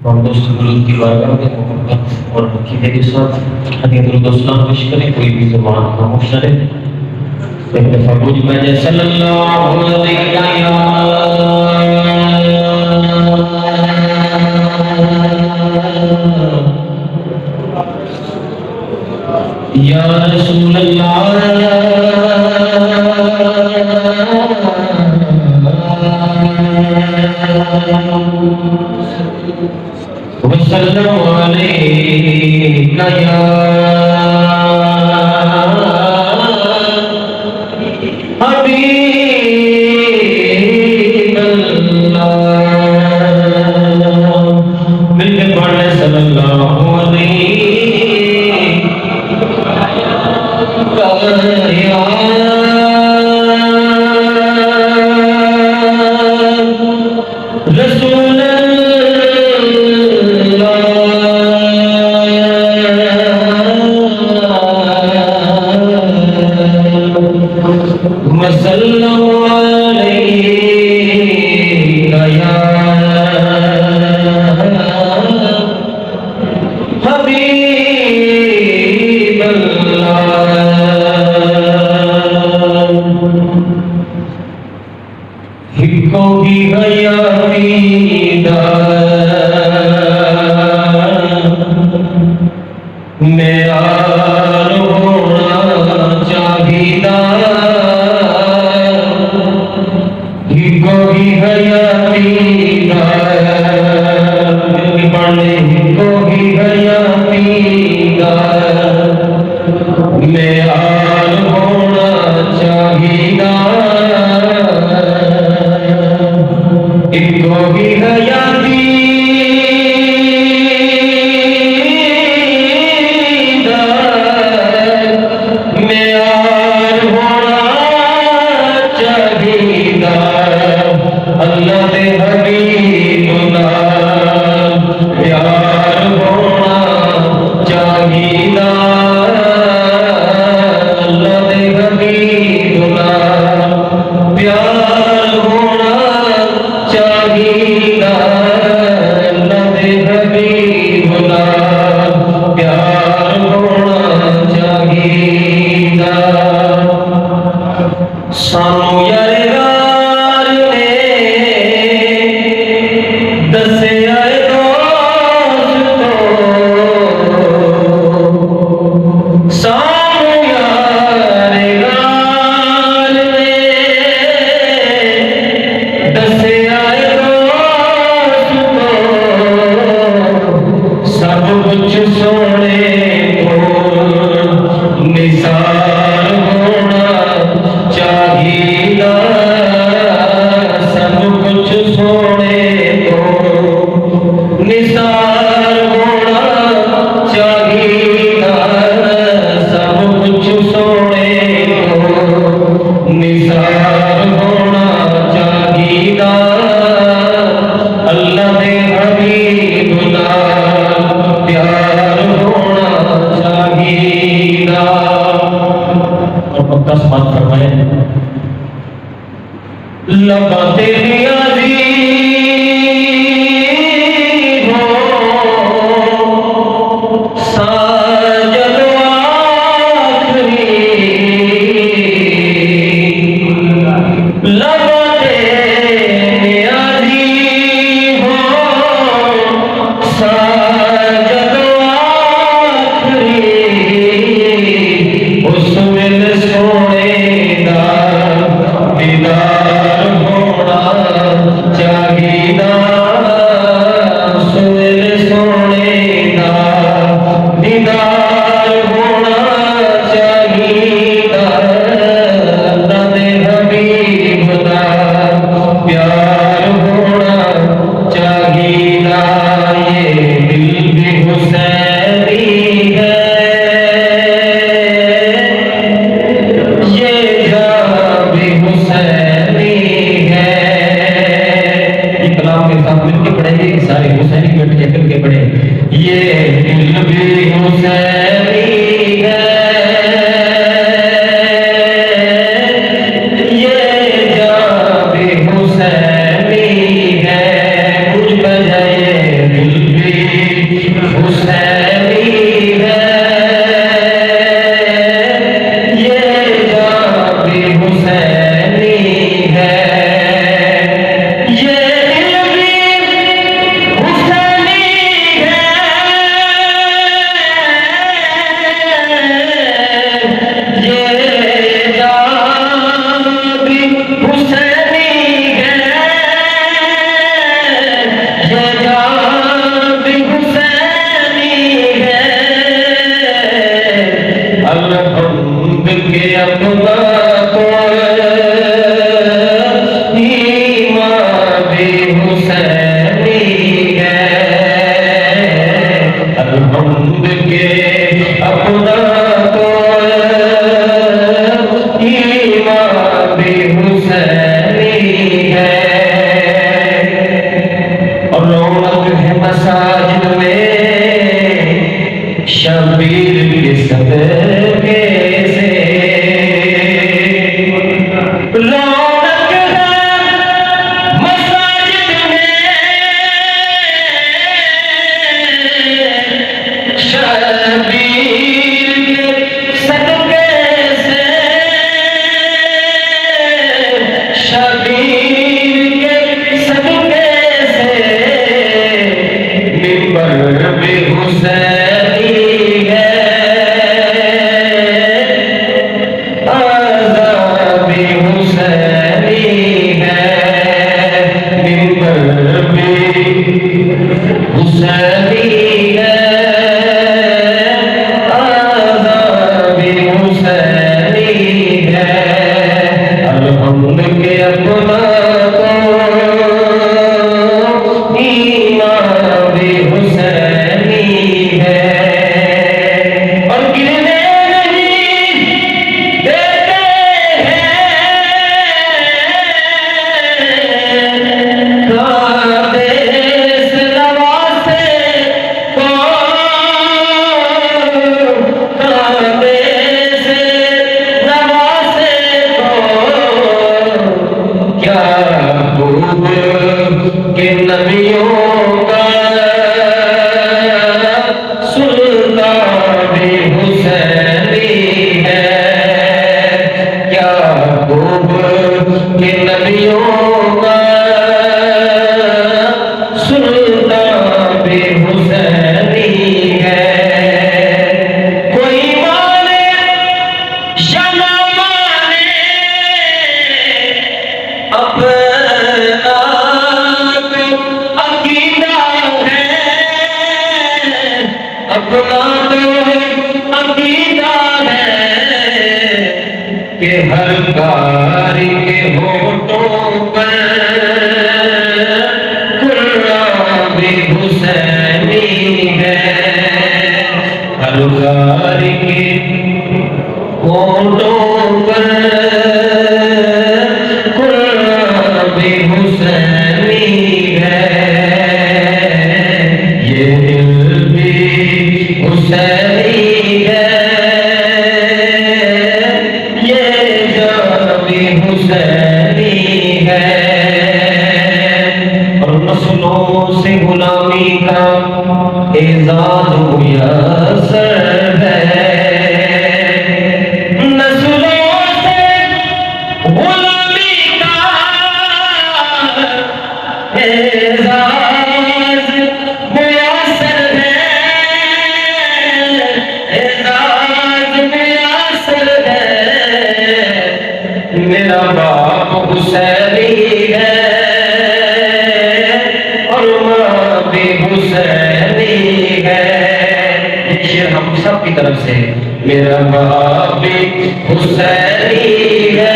ہم دوست درود کی بارگاہ میں محبت اور عقیدے کے ساتھ ہدیہ درود و سلام پیش کریں، کوئی بھی زبان خاموش نہ رہے۔ ایک دفعہ پوری میں صلی اللہ علیہ یا رسول اللہ وسلم علیکہ یا حبیب اللہ، مل کے پڑھیں صلی اللہ علیہ رسول وسلم علیکہ یا حبیب اللہ۔ ہکو کی حیاتی میرا ہونا چاہیدا، ہکو کی حیاتی پڑھے، ہکو کی حیاتی میرا ہونا چاہیدا، ہکو کی حیاتی اللہ دے حبیب نال پیار ہونا چاہیدا، اللہ دے حبیب نال پیار ہونا چاہیدا، اللہ دے حبیب نال پیار ہونا چاہیدا۔ سانو یار لبا تیری عزیز ہو ساجد آخری، لبا تیری عزیز ہو ساجد آخری، اس ویل سونے دا دیدار ہونا چاہیدا، سویل سونے دا دیدار ہونا چاہیدا، اللہ دے حبیب نال پیار ہونا چاہیدا، یہ دل بھی حسینی ہے، یہ جان بھی حسینی ہے۔ یہ کلام کے ساتھ مل کے پڑھیں گے، سارے حسینی بیٹھ کے مل کے پڑھیں، یہ دل بھی حسینی ہے، یہ جان بھی حسینی ہے، مجھ بجائے دل بھی حسینی ہے، آزاد حسینی ہے، الحمد کے اپنا کو ایمان بھی حسینی ہے، اور گرنے نہیں دیتے ہیں کہ نبیوں کا سلطان بھی حسینی ہے، کیا خوب کہ نبیوں کا سلطان بھی حسینی ہے، کوئی مانے یا نہ مانے اپنا اپنا تو عقیدہ ہے کہ ہر کاری کے ہونٹوں پر قرآن بھی حسینی ہے، ہر کاری کے ہونٹوں پر قرآن بھی حسینی ہے، یہ دل بھی حسینی ہے، یہ جان بھی حسینی ہے، اور نسلوں سے غلامی کا اعزاز میسر ہے، نسلوں سے غلامی کا اعزاز میسر ہے، میرا باپ حسینی ہے اور ماں بھی حسینی ہے، یہ شعر ہم سب کی طرف سے، میرا باپ بھی حسینی ہے